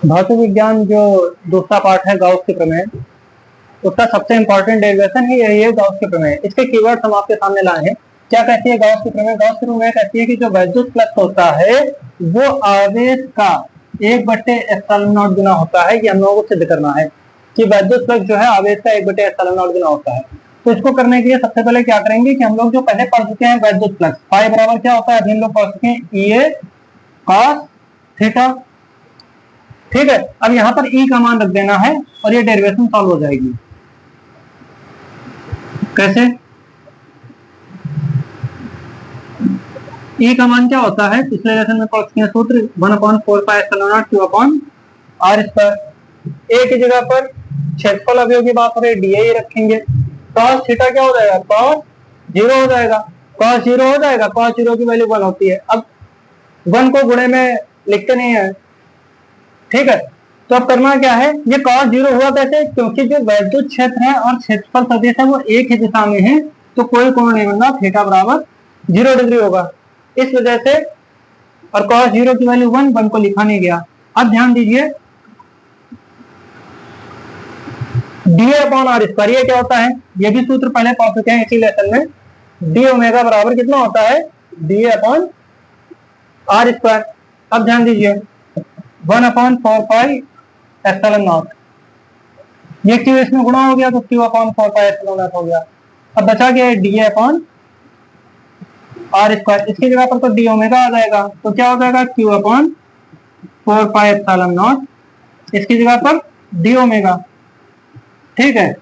भौतिक विज्ञान जो दूसरा पार्ट है गाउस के प्रमेय, उसका सबसे इंपॉर्टेंट डेरिवेशन ही यही है गाउस के प्रमेय। इसके कीवर्ड्स हम आपके सामने लाए हैं। क्या कहती है गाउस के प्रमेय? गाउस के प्रमेय कहती है कि जो वैद्युत फ्लक्स होता है वो आवेश का 1/ε0 गुना होता है। ये हम लोगों को सिद्ध करना है कि वैद्युत फ्लक्स जो है आवेश का 1/ε0 गुना होता है। तो इसको करने के लिए सबसे पहले क्या करेंगे कि हम लोग जो पहले पढ़ चुके हैं वैद्युत फ्लक्स फाई बराबर क्या होता है, अभी हम लोग पढ़ चुके हैं EA cos थीटा। ठीक है, अब यहाँ पर E का मान रख देना है और ये डेरिवेशन सॉल्व हो जाएगी। कैसे? E का मान क्या होता है, पिछले लेसन में पढ़ चुके हैं सूत्र 1/4πε0 Q/r²। A की जगह पर क्षेत्रफल अवयव की बात हो रही है, dA ही रखेंगे। cos थीटा क्या हो जाएगा, cos 0 हो जाएगा। cos 0 हो जाएगा, cos 0 की वैल्यू 1 होती है। अब 1 को गुणे में लिखते नहीं है, ठीक है। तो अब करना क्या है, ये cos 0 हुआ कैसे, क्योंकि जो वैद्युत क्षेत्र है और क्षेत्रफल सदिश है वो एक ही दिशा में है, तो कोई कोण नहीं बनना, थीटा बराबर 0 डिग्री होगा इस वजह से। और cos 0 की वैल्यू 1 को लिखा नहीं गया। अब ध्यान दीजिए dA/r², ये क्या होता है, ये भी सूत्र पहले पढ़ चुके हैं इसी लेसन में। d ओमेगा बराबर कितना होता है, dA/r²। अब ध्यान दीजिए 1/4πε0, ये क्यों इसमें गुणा हो गया तो Q/4πε0 हो गया। अब बचा गया dA/r², इसकी जगह पर तो d ओमेगा आ जाएगा, तो क्या हो जाएगा Q/4πε0, इसकी जगह पर d ओमेगा। ठीक है,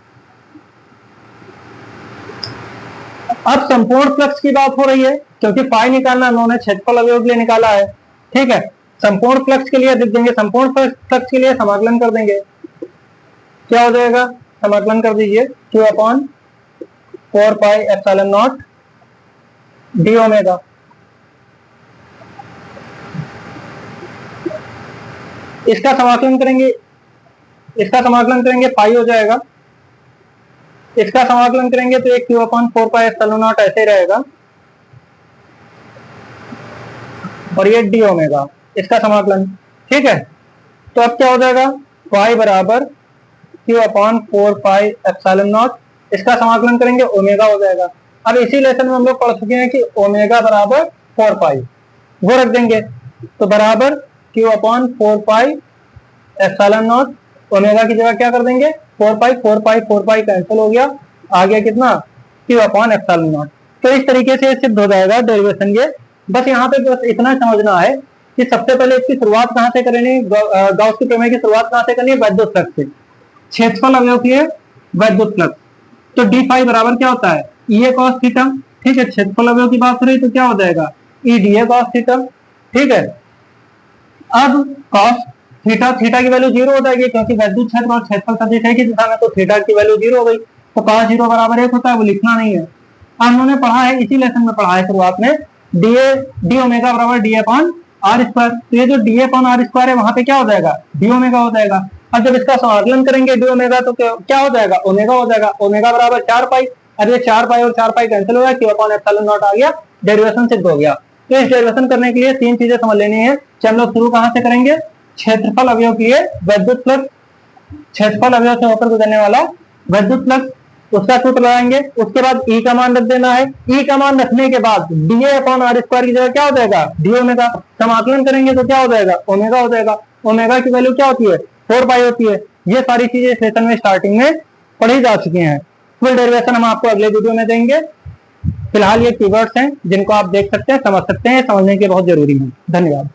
अब संपूर्ण फ्लक्स की बात हो रही है, क्योंकि फाई निकालना उन्होंने क्षेत्रफल अवयव के लिए निकाला है। ठीक है, संपूर्ण फ्लक्स के लिए लिख देंगे, संपूर्ण फ्लक्स के लिए समाकलन कर देंगे। क्या हो जाएगा, समाकलन कर दीजिए Q/4πε0 d ओमेगा। इसका समाकलन करेंगे पाई हो जाएगा। इसका समाकलन करेंगे तो एक Q/4πε0 ऐसे ही रहेगा और ये d ओमेगा, इसका समाकलन। ठीक है, तो अब क्या हो जाएगा, y बराबर Q/4πε0, इसका समाकलन करेंगे ओमेगा हो जाएगा। अब इसी लेसन में हम लोग पढ़ चुके हैं कि ओमेगा बराबर 4π, वो रख देंगे, तो बराबर Q/4πε0, ओमेगा की जगह क्या कर देंगे 4π कैंसिल हो गया, आ गया कितना Q/ε0। तो इस तरीके से सिद्ध हो जाएगा डेरिवेशन ये। बस यहाँ पे बस इतना समझना है कि सबसे पहले इसकी शुरुआत कहाँ से करनी है, गाउस के प्रमेय की शुरुआत कहाँ से करनी है, वैद्युत फ्लक्स से। क्षेत्रफल अवयव की है वैद्युत फ्लक्स, तो d फाई बराबर क्या होता है, EA cos थीटा। ठीक है, क्षेत्रफल अवयव की बात हो रही तो क्या हो जाएगा EDA cos थीटा। ठीक है, अब cos थीटा की वैल्यू 0 हो जाएगी, क्योंकि वैद्युत क्षेत्र और क्षेत्रफल सदिश है कि दिशा में, तो थीटा की वैल्यू 0 हो गई, तो cos 0 बराबर 1 होता है, वो लिखना नहीं है। अब हमने पढ़ा है, इसी लेसन में पढ़ा है शुरुआत में, d ओमेगा बराबर d/r²। तो ये जो d/r² है वहां पे क्या हो जाएगा, d ओमेगा हो जाएगा। अब जब इसका समाकलन करेंगे d ओमेगा तो क्या हो जाएगा, ओमेगा हो जाएगा। ओमेगा बराबर 4π, अब ये 4π और 4π कैंसिल हो गया, Q/ε0 आ गया, डेरिवेशन सिद्ध हो गया। तो इस डेरिवेशन करने के लिए 3 चीजें समझ लेनी है कि हम लोग शुरू कहां से करेंगे, क्षेत्रफल अवयव की है वैद्युत फ्लक्स, क्षेत्रफल अवयव से होकर गुजरने वाला वैद्युत फ्लक्स, उसका सूत्र लगाएंगे। उसके बाद E का मान रख देना है। E का मान रखने के बाद dA/r² की जगह क्या हो जाएगा, d ओमेगा। समाकलन करेंगे तो क्या हो जाएगा, ओमेगा हो जाएगा। ओमेगा की वैल्यू क्या होती है, 4π होती है। ये सारी चीजें इस लेसन में स्टार्टिंग में पढ़ी जा चुकी हैं। फुल डेरिवेशन हम आपको अगले वीडियो में देंगे। फिलहाल ये कीवर्ड्स हैं जिनको आप देख सकते हैं, समझ सकते हैं, समझने के बहुत जरूरी है। धन्यवाद।